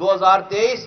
2023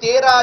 13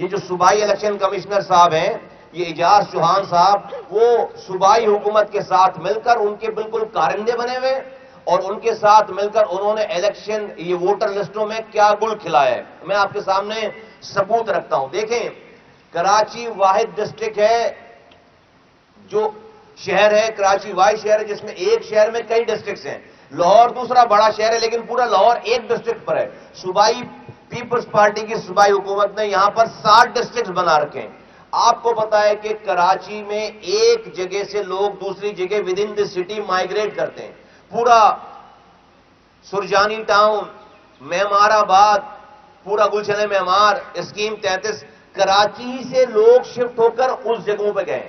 یہ جو صوبائی الیکشن کمشنر صاحب ہیں، یہ اعجاز چوہان صاحب، وہ صوبائی حکومت کے ساتھ مل کر ان کے بالکل کارندے بنے ہوئے، اور ان کے ساتھ مل کر انہوں نے الیکشن یہ ووٹر لسٹوں میں کیا گل کھلایا ہے، میں آپ کے سامنے ثبوت رکھتا ہوں۔ دیکھیں، کراچی واحد ڈسٹرکٹ ہے، جو شہر ہے کراچی واحد شہر ہے جس میں ایک شہر میں کئی ڈسٹرکٹس ہیں۔ لاہور دوسرا بڑا شہر ہے لیکن پورا لاہور ایک ڈسٹرکٹ پر ہے۔ صوبائی پیپلز پارٹی کی صوبائی حکومت نے یہاں پر 60 ڈسٹرکٹس بنا رکھے ہیں۔ آپ کو پتا ہے کہ کراچی میں ایک جگہ سے لوگ دوسری جگہ with in the city migrate کرتے ہیں۔ پورا سرجانی ٹاؤن، معمار آباد، پورا گلشن معمار، اسکیم 33، کراچی سے لوگ شفٹ ہو کر اس جگہوں پہ گئے،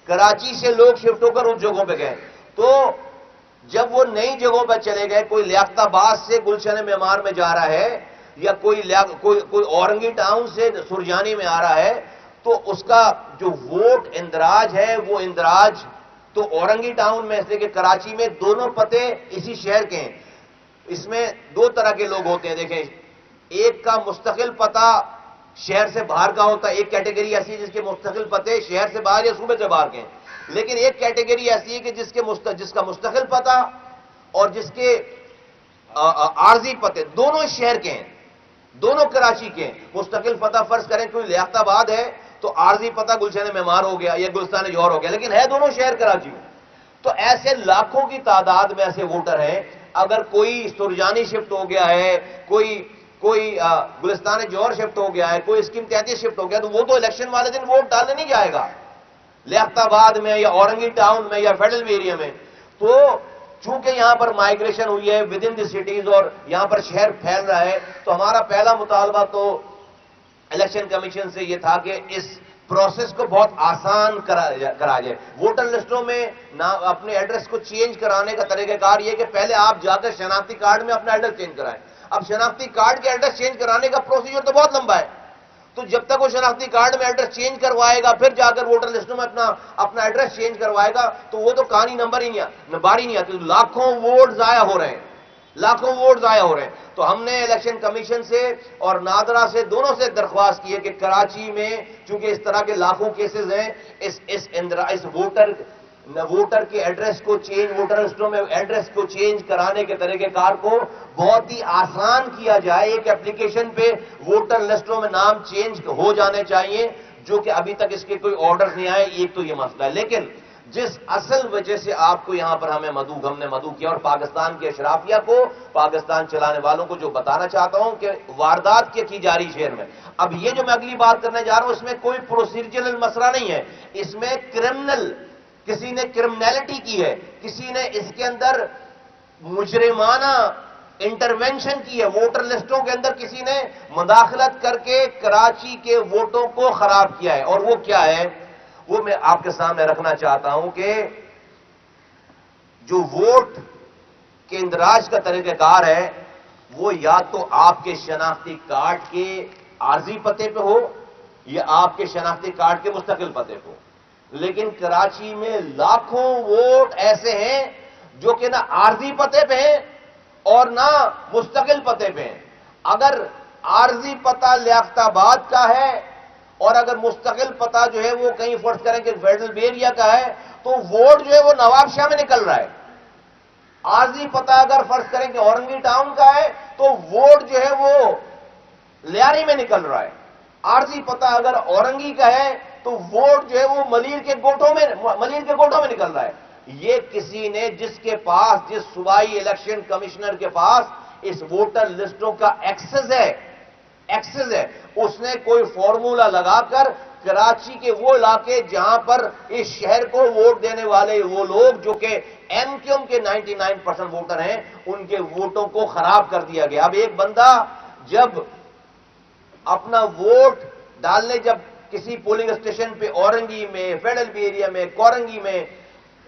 کراچی سے لوگ شفٹ ہو کر اس جگہوں پہ گئے۔ تو جب وہ نئی جگہوں پہ چلے گئے، کوئی لیاقت آباد سے گلشن معمار میں جا رہا ہے یا کوئی اورنگی ٹاؤن سے سرجانی میں آ رہا ہے، تو اس کا جو ووٹ اندراج ہے وہ اندراج تو اورنگی ٹاؤن میں، اس لیے کہ کراچی میں دونوں پتے اسی شہر کے ہیں۔ اس میں دو طرح کے لوگ ہوتے ہیں، دیکھیں، ایک کا مستقل پتہ شہر سے باہر کا ہوتا ہے، ایک کیٹیگری ایسی ہے جس کے مستقل پتے شہر سے باہر یا صوبے سے باہر کے ہیں، لیکن ایک کیٹیگری ایسی ہے کہ جس کا مستقل پتہ اور جس کے عارضی پتے دونوں شہر کے ہیں، دونوں کراچی کے ہیں۔ مستقل پتہ فرض کریں کوئی لیاقت آباد ہے تو عارضی پتہ گلشن معمار ہو گیا یا گلستان جوہر ہو گیا، لیکن ہے دونوں شہر کراچی میں۔ تو ایسے لاکھوں کی تعداد میں ایسے ووٹر ہیں، اگر کوئی سرجانی شفٹ ہو گیا ہے، کوئی گلستان جوہر شفٹ ہو گیا ہے، کوئی اسکیم 33 شفٹ ہو گیا، تو وہ تو الیکشن والے دن ووٹ ڈالنے نہیں جائے گا لیاقت آباد میں یا اورنگی ٹاؤن میں یا فیڈرل ایریا میں۔ تو چونکہ یہاں پر مائیگریشن ہوئی ہے ود ان دی سٹیز اور یہاں پر شہر پھیل رہا ہے، تو ہمارا پہلا مطالبہ تو الیکشن کمیشن سے یہ تھا کہ اس پروسیس کو بہت آسان کرا جائے۔ ووٹر لسٹوں میں اپنے ایڈریس کو چینج کرانے کا طریقہ کار یہ کہ پہلے آپ جا کر شناختی کارڈ میں اپنا ایڈریس چینج کرائیں۔ اب شناختی کارڈ کے ایڈریس چینج کرانے کا پروسیجر تو بہت لمبا ہے، تو جب تک وہ شناختی کارڈ میں ایڈریس چینج کروائے گا پھر جا کر ووٹر لسٹوں میں اپنا ایڈریس چینج کروائے گا، تو وہ تو کہانی باری نہیں آتی۔ لاکھوں ووٹ ضائع ہو رہے ہیں، لاکھوں ووٹ ضائع ہو رہے ہیں۔ تو ہم نے الیکشن کمیشن سے اور نادرا سے دونوں سے درخواست کی ہے کہ کراچی میں چونکہ اس طرح کے لاکھوں کیسز ہیں، اس ووٹر کے ایڈریس کو چینج، ووٹر لسٹوں میں ایڈریس کو چینج کرانے کے طریقہ کار کو بہت ہی آسان کیا جائے۔ ایک اپلیکیشن پہ ووٹر لسٹوں میں نام چینج ہو جانے چاہیے، جو کہ ابھی تک اس کے کوئی آرڈر نہیں آئے۔ ایک تو یہ مسئلہ ہے، لیکن جس اصل وجہ سے آپ کو یہاں پر ہم نے مدعو کیا اور پاکستان کے اشرافیہ کو، پاکستان چلانے والوں کو جو بتانا چاہتا ہوں کہ واردات کی جا رہی شہر میں۔ اب یہ جو میں اگلی بات کرنے جا رہا ہوں، اس میں کوئی پروسیجرل مسئلہ نہیں ہے، اس میں کسی نے کرمنلٹی کی ہے، کسی نے اس کے اندر مجرمانہ انٹرونشن کی ہے، ووٹر لسٹوں کے اندر کسی نے مداخلت کر کے کراچی کے ووٹوں کو خراب کیا ہے۔ اور وہ کیا ہے، وہ میں آپ کے سامنے رکھنا چاہتا ہوں کہ جو ووٹ کے اندراج کا طریقہ کار ہے وہ یا تو آپ کے شناختی کارڈ کے عارضی پتے پہ ہو یا آپ کے شناختی کارڈ کے مستقل پتے پہ ہو، لیکن کراچی میں لاکھوں ووٹ ایسے ہیں جو کہ نہ عارضی پتے پہ ہیں اور نہ مستقل پتے پہ ہیں۔ اگر عارضی پتہ لیاقت آباد کا ہے اور اگر مستقل پتہ جو ہے وہ کہیں فرض کریں کہ فیڈرل ایریا کا ہے، تو ووٹ جو ہے وہ نواب شاہ میں نکل رہا ہے۔ عارضی پتہ اگر فرض کریں کہ اورنگی ٹاؤن کا ہے تو ووٹ جو ہے وہ لیاری میں نکل رہا ہے۔ عارضی پتہ اگر اورنگی کا ہے تو ووٹ جو ہے وہ ملیر کے گوٹوں میں نکل رہا ہے۔ یہ کسی نے جس صوبائی الیکشن کمشنر کے پاس اس ووٹر لسٹوں کا ایکسس ہے، اس نے کوئی فارمولا لگا کر کراچی کے وہ علاقے جہاں پر اس شہر کو ووٹ دینے والے وہ لوگ جو کہ ایم کیو ایم کے 99% ووٹر ہیں، ان کے ووٹوں کو خراب کر دیا گیا۔ اب ایک بندہ جب اپنا ووٹ ڈالنے جب کسی پولنگ اسٹیشن پہ اورنگی میں، فیڈرل ایریا میں، کورنگی میں،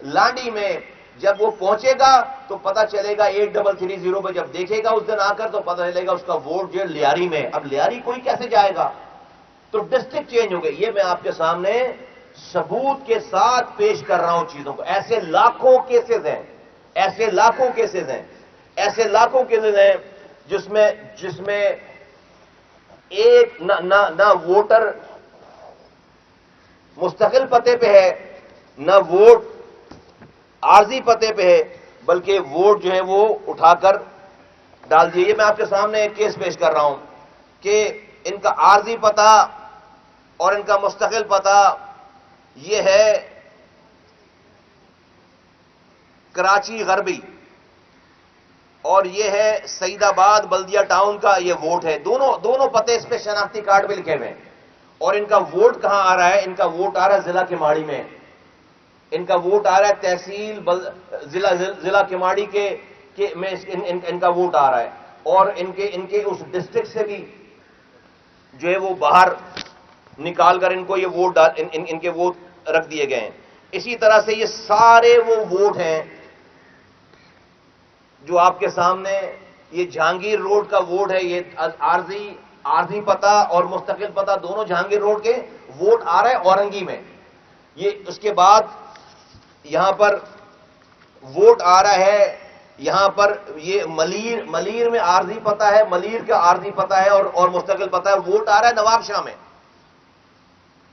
لانڈی میں جب وہ پہنچے گا تو پتا چلے گا 8330 پہ جب دیکھے گا اس دن آ کر تو پتا چلے گا اس کا ووٹ جو ہے لیاری میں۔ اب لیاری کوئی کیسے جائے گا؟ تو ڈسٹرکٹ چینج ہو گئی۔ یہ میں آپ کے سامنے ثبوت کے ساتھ پیش کر رہا ہوں چیزوں کو۔ ایسے لاکھوں کیسز ہیں جس میں ایک نہ ووٹر مستقل پتے پہ ہے نہ ووٹ عارضی پتے پہ ہے، بلکہ ووٹ جو ہے وہ اٹھا کر ڈال دیے۔ یہ میں آپ کے سامنے ایک کیس پیش کر رہا ہوں کہ ان کا عارضی پتہ اور ان کا مستقل پتہ یہ ہے کراچی غربی، اور یہ ہے سعید آباد بلدیہ ٹاؤن کا یہ ووٹ ہے۔ دونوں پتے اس پہ شناختی کارڈ پہ لکھے ہوئے ہیں، اور ان کا ووٹ کہاں آ رہا ہے؟ ان کا ووٹ آ رہا ہے ضلع کماڑی میں، ان کا ووٹ آ رہا ہے تحصیل ضلع کماڑی میں ان کا ووٹ آ رہا ہے، اور ان کے اس ڈسٹرکٹ سے بھی جو ہے وہ باہر نکال کر ان کو یہ ووٹ ان کے ووٹ رکھ دیے گئے ہیں۔ اسی طرح سے یہ سارے وہ ووٹ ہیں جو آپ کے سامنے، یہ جہانگیر روڈ کا ووٹ ہے، یہ عارضی پتہ اور مستقل پتہ دونوں جہانگیر روڈ کے ووٹ آ رہا ہے اورنگی میں۔ یہ اس کے بعد یہاں پر ووٹ آ رہا ہے، یہاں پر یہ ملیر میں عارضی پتہ ہے، ملیر کا عارضی پتہ ہے اور مستقل پتہ ہے، ووٹ آ رہا ہے نواب شاہ میں۔